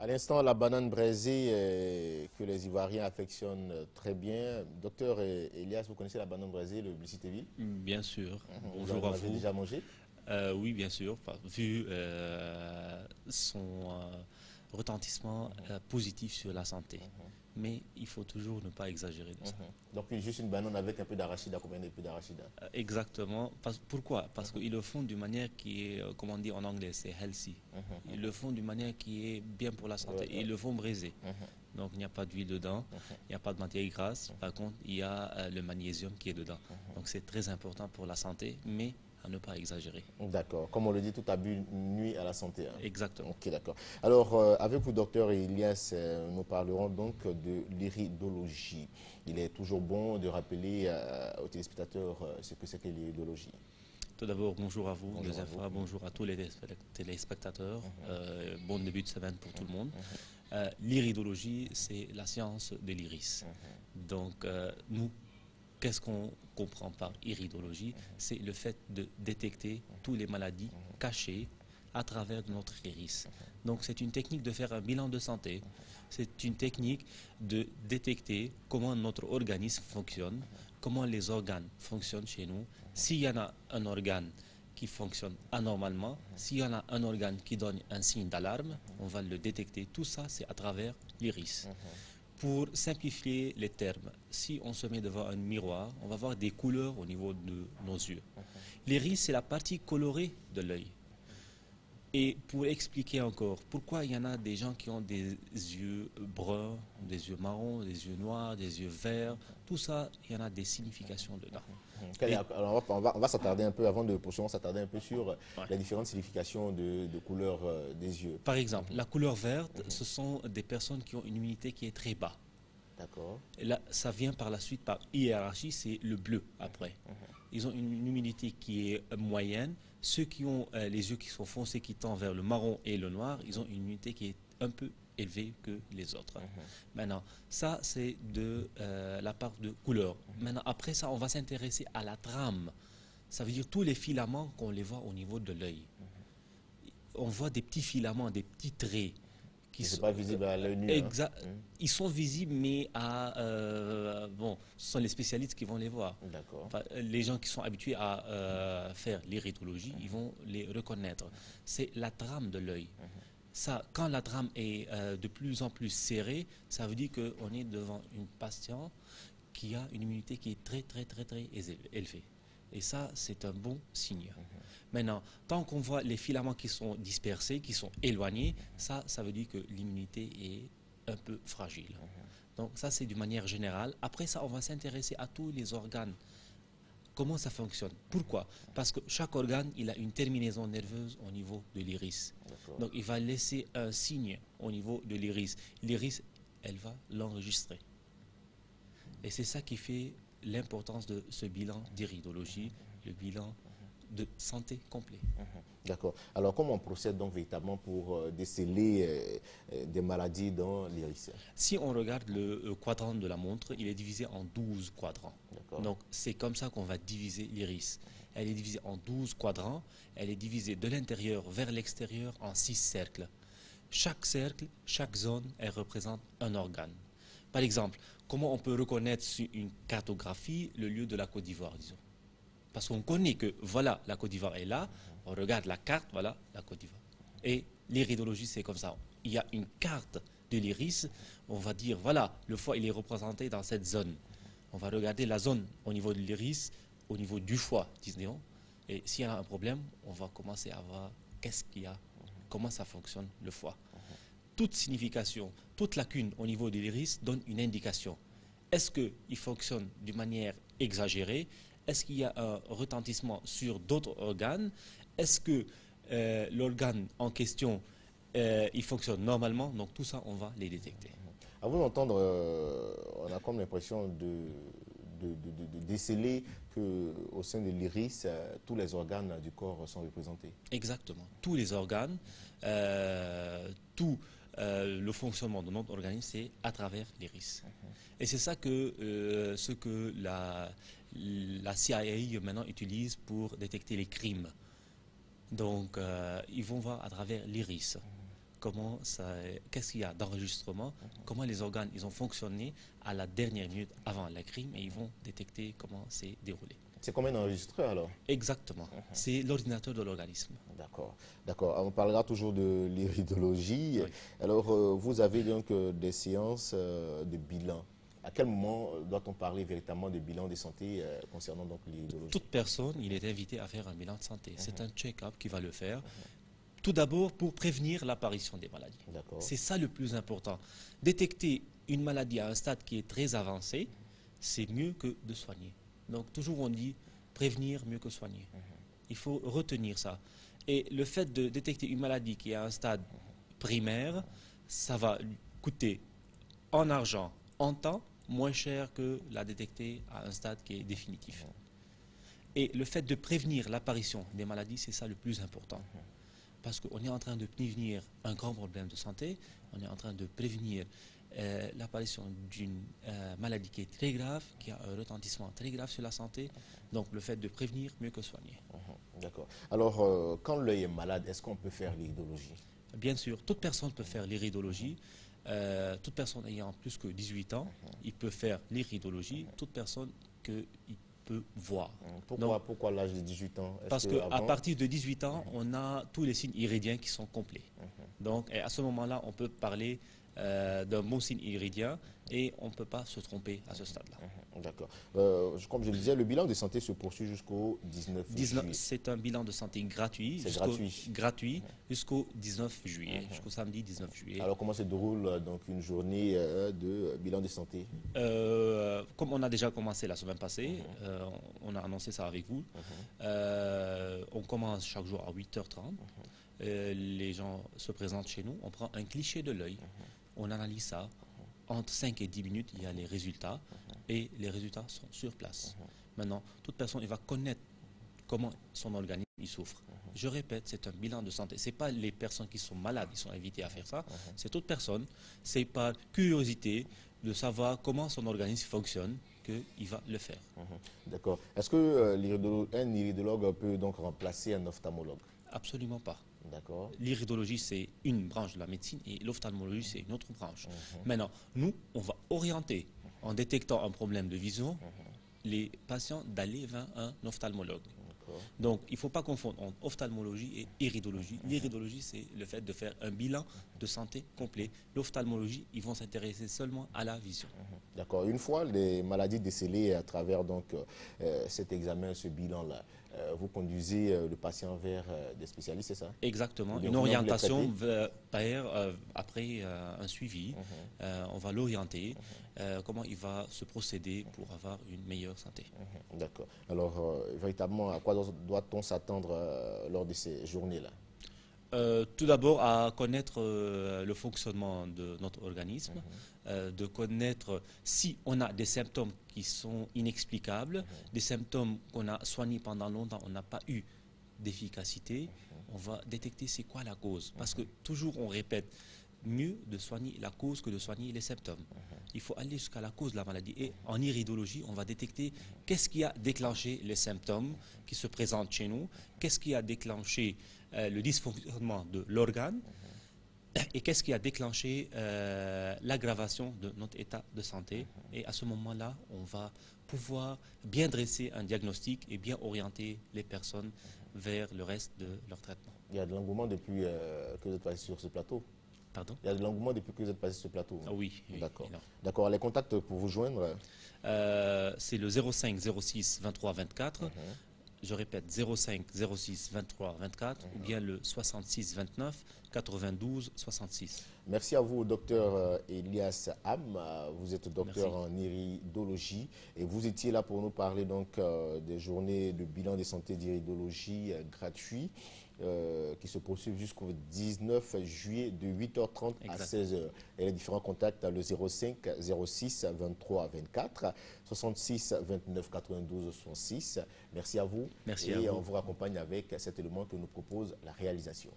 À l'instant, la banane braisée que les Ivoiriens affectionnent très bien. Docteur Elias, vous connaissez la banane braisée, le Blucitéville? Bien sûr. Vous Bonjour en à avez vous. déjà mangé? Oui, bien sûr. Vu son retentissement positif sur la santé. Mais il faut toujours ne pas exagérer de ça. Donc, juste une banane avec un peu d'arachide, accompagné d'un peu d'arachide. Exactement. Pourquoi? Parce qu'ils le font d'une manière qui est, comment on dit en anglais, c'est healthy. Ils le font d'une manière qui est bien pour la santé. Ouais, Et ouais. ils le font braisé. Donc il n'y a pas d'huile dedans, il n'y a pas de matière grasse. Par contre, il y a le magnésium qui est dedans. Donc c'est très important pour la santé, mais à ne pas exagérer. D'accord. Comme on le dit, tout abus nuit à la santé, hein. Exactement. Ok, d'accord. Alors, avec vous, docteur Elias, nous parlerons donc de l'iridologie. Il est toujours bon de rappeler aux téléspectateurs ce que c'est que l'iridologie. Tout d'abord, bonjour à vous, Bonjour à vous. Josefa, bonjour à tous les téléspectateurs. Bon début de semaine pour tout le monde. L'iridologie, c'est la science de l'iris. Donc, nous, qu'est-ce qu'on comprend par iridologie? C'est le fait de détecter toutes les maladies cachées à travers notre iris. Donc, c'est une technique de faire un bilan de santé. C'est une technique de détecter comment notre organisme fonctionne, comment les organes fonctionnent chez nous. S'il y en a un organe qui fonctionne anormalement, s'il y en a un organe qui donne un signe d'alarme, on va le détecter. Tout ça, c'est à travers l'iris. Pour simplifier les termes, si on se met devant un miroir, on va voir des couleurs au niveau de nos yeux. L'iris, c'est la partie colorée de l'œil. Et pour expliquer encore, pourquoi il y en a des gens qui ont des yeux bruns, des yeux marrons, des yeux noirs, des yeux verts, tout ça, il y en a des significations dedans. Et, Alors, on va s'attarder un peu, avant de poursuivre, on va s'attarder un peu sur ouais. les différentes significations de couleurs des yeux. Par exemple, la couleur verte, ce sont des personnes qui ont une immunité qui est très bas. D'accord. Et là, ça vient par la suite, par hiérarchie, c'est le bleu après. Ils ont une humidité qui est moyenne. Ceux qui ont les yeux qui sont foncés, qui tendent vers le marron et le noir, ils ont une humidité qui est un peu élevée que les autres. Maintenant, ça, c'est de la part de couleur. Maintenant, après ça, on va s'intéresser à la trame. Ça veut dire tous les filaments qu'on les voit au niveau de l'œil. On voit des petits filaments, des petits traits qui C'est sont, pas visible à l'œil nu, hein. ils sont visibles, mais bon, ce sont les spécialistes qui vont les voir. D'accord. Enfin, les gens qui sont habitués à faire l'iridologie, ils vont les reconnaître. C'est la trame de l'œil. Ça, quand la trame est de plus en plus serrée, ça veut dire qu'on est devant une patient qui a une immunité qui est très, très, très, très élevée. Et ça, c'est un bon signe. Maintenant, tant qu'on voit les filaments qui sont dispersés, qui sont éloignés, ça veut dire que l'immunité est un peu fragile. Donc ça, c'est d'une manière générale. Après ça, on va s'intéresser à tous les organes. Comment ça fonctionne? Pourquoi? Parce que chaque organe, il a une terminaison nerveuse au niveau de l'iris. Donc il va laisser un signe au niveau de l'iris. L'iris, elle va l'enregistrer. Et c'est ça qui fait l'importance de ce bilan d'iridologie, le bilan de santé complet. D'accord. Alors, comment on procède donc véritablement pour déceler des maladies dans l'iris? Si on regarde le quadrant de la montre, il est divisé en 12 quadrants. Donc, c'est comme ça qu'on va diviser l'iris. Elle est divisée en 12 quadrants. Elle est divisée de l'intérieur vers l'extérieur en 6 cercles. Chaque cercle, chaque zone, elle représente un organe. Par exemple, comment on peut reconnaître sur une cartographie le lieu de la Côte d'Ivoire, disons? Parce qu'on connaît que, voilà, la Côte d'Ivoire est là, on regarde la carte, voilà, la Côte d'Ivoire. Et l'iridologie, c'est comme ça. Il y a une carte de l'iris, on va dire, voilà, le foie, il est représenté dans cette zone. On va regarder la zone au niveau de l'iris, au niveau du foie, disons. Et s'il y a un problème, on va commencer à voir qu'est-ce qu'il y a, comment ça fonctionne, le foie. Toute signification, toute lacune au niveau de l'iris donne une indication. Est-ce qu'il fonctionne d'une manière exagérée? Est-ce qu'il y a un retentissement sur d'autres organes? Est-ce que l'organe en question, il fonctionne normalement? Donc tout ça, on va les détecter. À vous d'entendre, on a comme l'impression de déceler qu'au sein de l'iris, tous les organes du corps sont représentés. Exactement. Tous les organes, tout le fonctionnement de notre organisme, c'est à travers l'iris. Et c'est ça que, ce que la CIA maintenant utilise pour détecter les crimes. Donc, ils vont voir à travers l'iris. qu'est-ce qu'il y a d'enregistrement, comment les organes ils ont fonctionné à la dernière minute avant la crime, et ils vont détecter comment c'est déroulé. C'est comme un enregistreur alors? Exactement. C'est l'ordinateur de l'organisme. D'accord, d'accord. On parlera toujours de l'iridologie. Oui. Alors, vous avez donc des séances de bilan. À quel moment doit-on parler véritablement de bilan de santé concernant donc l'iridologie? Toute personne, il est invité à faire un bilan de santé. C'est un check-up qui va le faire. Tout d'abord pour prévenir l'apparition des maladies. C'est ça le plus important. Détecter une maladie à un stade qui est très avancé, c'est mieux que de soigner. Donc toujours on dit prévenir mieux que soigner. Il faut retenir ça. Et le fait de détecter une maladie qui est à un stade primaire, ça va coûter en argent, en temps, moins cher que la détecter à un stade qui est définitif. Et le fait de prévenir l'apparition des maladies, c'est ça le plus important. Parce qu'on est en train de prévenir un grand problème de santé, on est en train de prévenir l'apparition d'une maladie qui est très grave, qui a un retentissement très grave sur la santé. Donc le fait de prévenir mieux que soigner. D'accord. Alors, quand l'œil est malade, est-ce qu'on peut faire l'iridologie? Bien sûr, toute personne peut faire l'iridologie. Toute personne ayant plus que 18 ans, il peut faire l'iridologie. Toute personne qu'il peut voir. Pourquoi l'âge de 18 ans? Parce qu'à partir de 18 ans, on a tous les signes iridiens qui sont complets. Donc à ce moment-là, on peut parler d'un bon signe iridien et on ne peut pas se tromper à ce stade-là. D'accord. Comme je le disais, le bilan de santé se poursuit jusqu'au 19 juillet. C'est un bilan de santé gratuit. C'est gratuit. Gratuit jusqu'au 19 juillet, jusqu'au samedi 19 juillet. Alors comment se déroule donc une journée de bilan de santé? Comme on a déjà commencé la semaine passée, on a annoncé ça avec vous. On commence chaque jour à 8h30. Les gens se présentent chez nous, on prend un cliché de l'œil, on analyse ça. Entre 5 et 10 minutes, il y a les résultats et les résultats sont sur place. Maintenant, toute personne il va connaître comment son organisme il souffre. Je répète, c'est un bilan de santé. Ce n'est pas les personnes qui sont malades qui sont invitées à faire ça. C'est toute personne. C'est par curiosité de savoir comment son organisme fonctionne qu'il va le faire. D'accord. Est-ce qu'un iridologue peut donc remplacer un ophtalmologue? Absolument pas. D'accord. L'iridologie, c'est une branche de la médecine et l'ophtalmologie, c'est une autre branche. Maintenant, nous, on va orienter, en détectant un problème de vision, les patients d'aller vers un ophtalmologue. Donc, il ne faut pas confondre entre ophtalmologie et iridologie. L'iridologie, c'est le fait de faire un bilan de santé complet. L'ophtalmologie, ils vont s'intéresser seulement à la vision. D'accord. Une fois les maladies décelées à travers donc, cet examen, ce bilan-là, vous conduisez le patient vers des spécialistes, c'est ça? Exactement. Une orientation après un suivi. On va l'orienter, comment il va se procéder pour avoir une meilleure santé. D'accord. Alors, véritablement, à quoi doit-on s'attendre lors de ces journées-là? Tout d'abord, à connaître le fonctionnement de notre organisme, de connaître si on a des symptômes qui sont inexplicables, des symptômes qu'on a soignés pendant longtemps, on n'a pas eu d'efficacité, on va détecter c'est quoi la cause. Parce que toujours on répète, mieux de soigner la cause que de soigner les symptômes. Il faut aller jusqu'à la cause de la maladie. Et en iridologie, on va détecter qu'est-ce qui a déclenché les symptômes qui se présentent chez nous, qu'est-ce qui a déclenché le dysfonctionnement de l'organe et qu'est-ce qui a déclenché l'aggravation de notre état de santé. Et à ce moment-là, on va pouvoir bien dresser un diagnostic et bien orienter les personnes vers le reste de leur traitement. Il y a de l'engouement depuis que vous êtes passé sur ce plateau? Pardon? Il y a de l'engouement depuis que vous êtes passé sur ce plateau? Ah oui. D'accord. D'accord. Les contacts pour vous joindre? C'est le 05 06 23 24. Je répète, 05 06 23 24 ou bien le 66 29 92 66. Merci à vous, docteur Elias Am. Vous êtes docteur en iridologie et vous étiez là pour nous parler donc des journées de bilan de santé d'iridologie gratuit qui se poursuivent jusqu'au 19 juillet de 8h30 à 16h. Et les différents contacts, le 05 06 23 24 66 29 92 66. Merci à vous. Merci et à vous. on vous raccompagne avec cet élément que nous propose la réalisation.